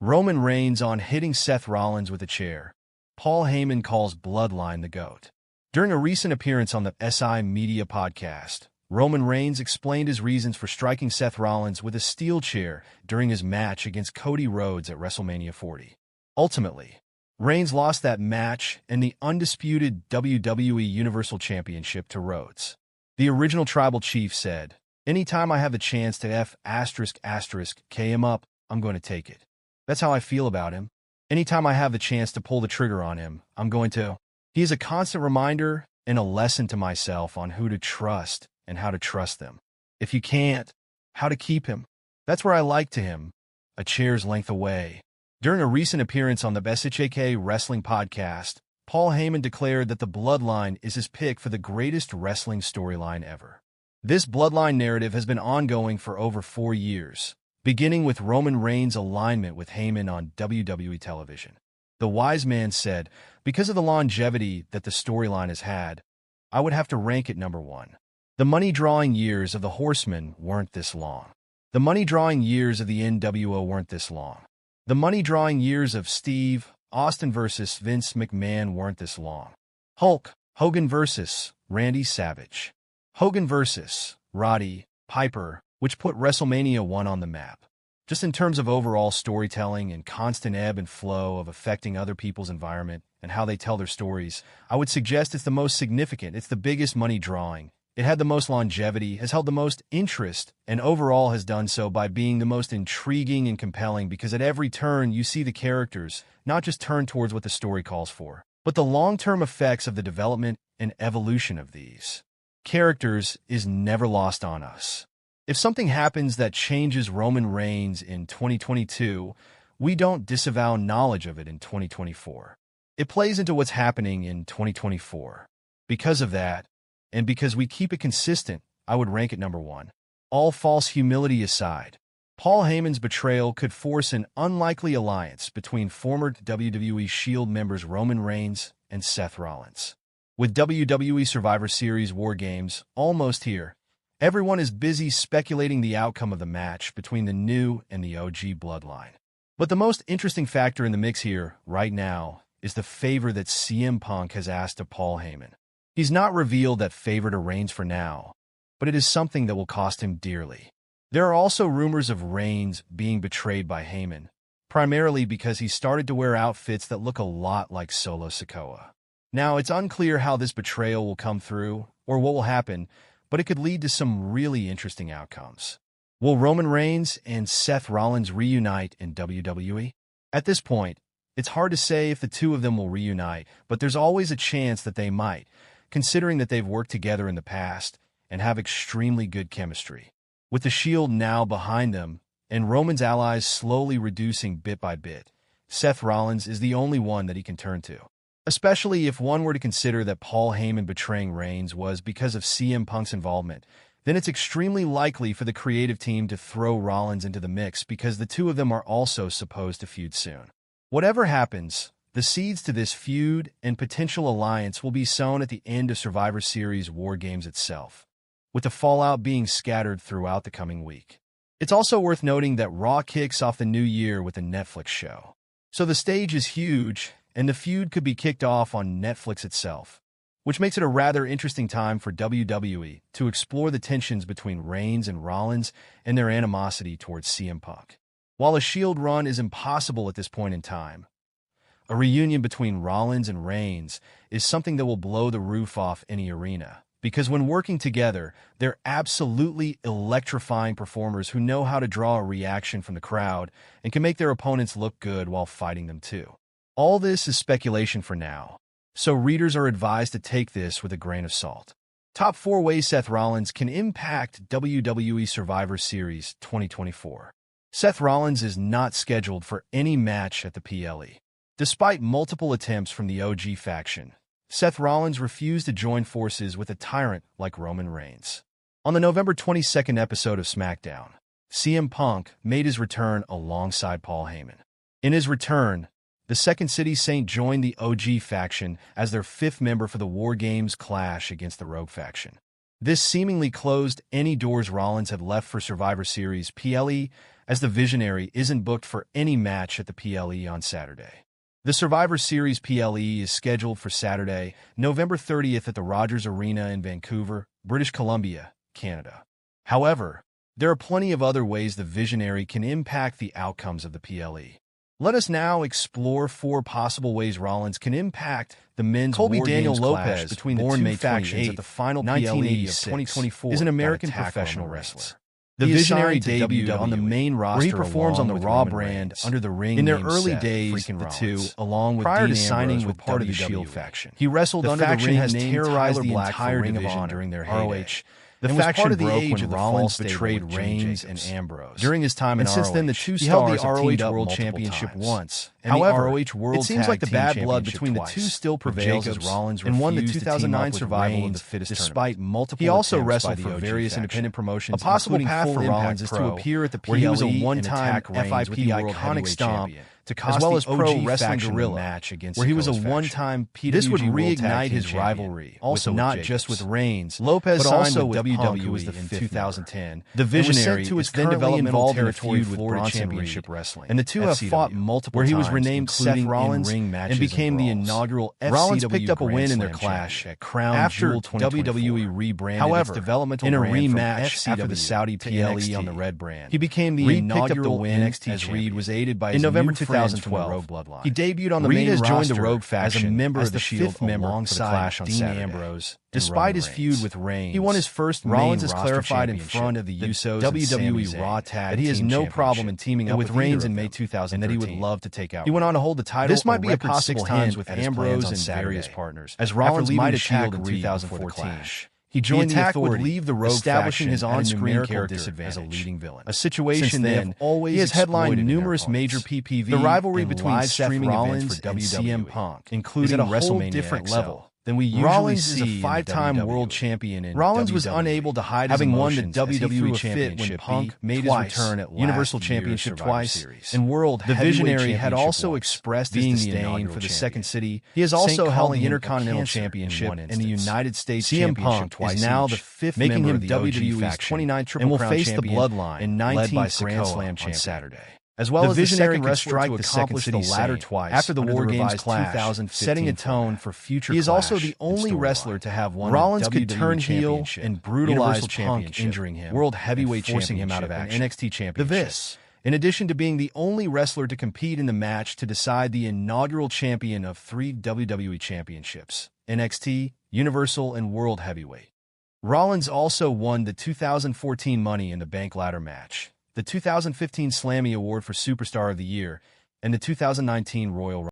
Roman Reigns on hitting Seth Rollins with a chair. Paul Heyman calls Bloodline the GOAT. During a recent appearance on the SI Media podcast, Roman Reigns explained his reasons for striking Seth Rollins with a steel chair during his match against Cody Rhodes at WrestleMania 40. Ultimately, Reigns lost that match and the undisputed WWE Universal Championship to Rhodes. The original tribal chief said, "Anytime I have the chance to K him up, I'm going to take it. That's how I feel about him. Anytime I have the chance to pull the trigger on him, I'm going to." He is a constant reminder and a lesson to myself on who to trust and how to trust them. If you can't, how to keep him. That's where I like to him, a chair's length away. During a recent appearance on the SHAK Wrestling podcast, Paul Heyman declared that the Bloodline is his pick for the greatest wrestling storyline ever. This Bloodline narrative has been ongoing for over 4 years, beginning with Roman Reigns' alignment with Heyman on WWE television. The wise man said, because of the longevity that the storyline has had, I would have to rank it number 1. The money-drawing years of the Horsemen weren't this long. The money-drawing years of the NWO weren't this long. The money-drawing years of Steve Austin versus Vince McMahon weren't this long. Hulk Hogan versus Randy Savage. Hogan versus Roddy Piper, which put WrestleMania 1 on the map. Just in terms of overall storytelling and constant ebb and flow of affecting other people's environment and how they tell their stories, I would suggest it's the most significant, it's the biggest money drawing. It had the most longevity, has held the most interest, and overall has done so by being the most intriguing and compelling because at every turn you see the characters not just turn towards what the story calls for, but the long-term effects of the development and evolution of these characters is never lost on us. If something happens that changes Roman Reigns in 2022, we don't disavow knowledge of it in 2024. It plays into what's happening in 2024. Because of that, and because we keep it consistent, I would rank it number 1. All false humility aside, Paul Heyman's betrayal could force an unlikely alliance between former WWE Shield members Roman Reigns and Seth Rollins. With WWE Survivor Series War Games almost here, everyone is busy speculating the outcome of the match between the new and the OG Bloodline. But the most interesting factor in the mix here, right now, is the favor that CM Punk has asked of Paul Heyman. He's not revealed that favor to Reigns for now, but it is something that will cost him dearly. There are also rumors of Reigns being betrayed by Heyman, primarily because he started to wear outfits that look a lot like Solo Sikoa. Now, it's unclear how this betrayal will come through or what will happen, but it could lead to some really interesting outcomes. Will Roman Reigns and Seth Rollins reunite in WWE? At this point, it's hard to say if the two of them will reunite, but there's always a chance that they might, considering that they've worked together in the past and have extremely good chemistry. With the Shield now behind them and Roman's allies slowly reducing bit by bit, Seth Rollins is the only one that he can turn to. Especially if one were to consider that Paul Heyman betraying Reigns was because of CM Punk's involvement, then it's extremely likely for the creative team to throw Rollins into the mix because the two of them are also supposed to feud soon. Whatever happens, the seeds to this feud and potential alliance will be sown at the end of Survivor Series War Games itself, with the fallout being scattered throughout the coming week. It's also worth noting that Raw kicks off the new year with a Netflix show. So the stage is huge, and the feud could be kicked off on Netflix itself, which makes it a rather interesting time for WWE to explore the tensions between Reigns and Rollins and their animosity towards CM Punk. While a Shield run is impossible at this point in time, a reunion between Rollins and Reigns is something that will blow the roof off any arena, because when working together, they're absolutely electrifying performers who know how to draw a reaction from the crowd and can make their opponents look good while fighting them too. All this is speculation for now, so readers are advised to take this with a grain of salt. Top 4 ways Seth Rollins can impact WWE Survivor Series 2024. Seth Rollins is not scheduled for any match at the PLE. Despite multiple attempts from the OG faction, Seth Rollins refused to join forces with a tyrant like Roman Reigns. On the November 22nd episode of SmackDown, CM Punk made his return alongside Paul Heyman. In his return, the Second City Saint joined the OG faction as their 5th member for the War Games clash against the Rogue faction. This seemingly closed any doors Rollins had left for Survivor Series PLE, as the Visionary isn't booked for any match at the PLE on Saturday. The Survivor Series PLE is scheduled for Saturday, November 30th at the Rogers Arena in Vancouver, British Columbia, Canada. However, there are plenty of other ways the Visionary can impact the outcomes of the PLE. Let us now explore 4 possible ways Rollins can impact the men's Colby War Daniel Games Lopez, clash between the born two May factions 28th, at the final PLE of 1986, 2024, is an American got attacked professional on the wrestler. wrestler. The He is Visionary signed to debuted on the WWE, main roster where he performs on the along with Raw Roman brand Reigns. under the ring In their name early Seth days, freaking the two, Rollins. along with Prior Dean to signing Ambrose, with were part of the WWE, Shield faction. he wrestled The under the faction ring has named terrorized Tyler the Black entire for Ring of division Honor, during their ROH. heyday. The And was faction part of the broke age when of the Rollins Fallen betrayed Stable with Reigns and Jacobs. Ambrose. During his time in And since ROH, then, the two he held the stars have ROH teamed up World multiple Championship times. once, and However, the ROH World it seems Tag like the Team bad blood Championship between the twice. two still For prevails Jacobs, as Rollins and won the refused to team 2009 up with Survival of Reigns the Fittest despite tournament. multiple He also attempts wrestled by for the OG various faction. independent promotions, A possible including path Full for Impact Rollins is to Pro, appear at the where he was a PLE and one-time attack Reigns with FIP the World iconic Heavyweight stomp Champion, to as cost well the as Pro OG Wrestling faction Guerrilla, the match against where he was a Dakota faction. one-time PWG This would World reignite Tag Team his Champion, rivalry, also not with just Jacobs. with Reigns, Lopez but signed also with with WWE Punk, who was the in 5th 2010. The Visionary to his is then currently involved in a territory feud with Florida Bronson Championship Reed, Wrestling, and the two have FCW, fought multiple where he was times, renamed Seth including Rollins in-ring matches and became the brawls. inaugural Rollins FCW picked up a Grand win in their Slam clash champion. at Crown After Jewel 2024. WWE rebranded However, its developmental in a brand from rematch FCW after the Saudi to PLE NXT, on the red brand, he became the Reed picked up the inaugural win NXT as champion. Reed was aided by In his November new friends from the 2012, Rogue Bloodline. he debuted on the Reed main has joined roster the Rogue as faction a member as of the the Shield 5th member alongside for the clash on Dean Saturday. Ambrose. Despite his Reigns. feud with Reigns, He won his first Rollins main has roster clarified in championship, front of the the Usos and Sami WWE Zayn Raw Tag that he has Team no problem in Championship, teaming and up with with Reigns either in of May them, 2013, and that he would love to take out. He went on to hold the title This might be a record possible 6 times hint with at his Ambrose plans on and various Saturday, partners, as after Rollins leaving might the attack Shield in Reed 2014. clash. He joined The the attack would Authority, leave the Rogue establishing faction his at a on-screen numerical character disadvantage as a leading villain. A situation Since then, always he has headlined exploited in their numerous major opponents. PPV The rivalry and between live Seth streaming Rollins events for and WWE, CM Punk, including is at a whole WrestleMania different XL, level than we usually Rollins see is a in the five-time WWE. world champion in Rollins was WWE, unable to hide having his won the emotions as he threw WWE a fit when Championship Punk made his twice, return at Universal last year's Championship Survivor twice, Series. and World The Heavyweight Visionary had Championship also once, expressed his being the disdain inaugural for the champion. Second City. He has also St. held calling the him a Intercontinental cancer in Championship one and the instance. United States CM Championship Punk twice is now each, the 5th making member him of the OG WWE's faction 29 and Triple will Crown face the champion Bloodline and led by 19th Sikoa Grand Slam on champion. Saturday. As well The as the Visionary second could wrestler strike to the accomplish Second the City latter Saint twice after the under War Games revised clash, 2015 setting a tone format. for future He is also the clash only and wrestler storyline. to have won Rollins the could WWE turn heel Championship, and brutalize Universal Punk, Championship, injuring him, World Heavyweight and forcing him out of Championship, action. and NXT The Championship. Vis, in addition to being the only wrestler to compete in the match to decide the inaugural champion of 3 WWE Championships, NXT, Universal, and World Heavyweight. Rollins also won the 2014 Money in the Bank ladder match, the 2015 Slammy Award for Superstar of the Year, and the 2019 Royal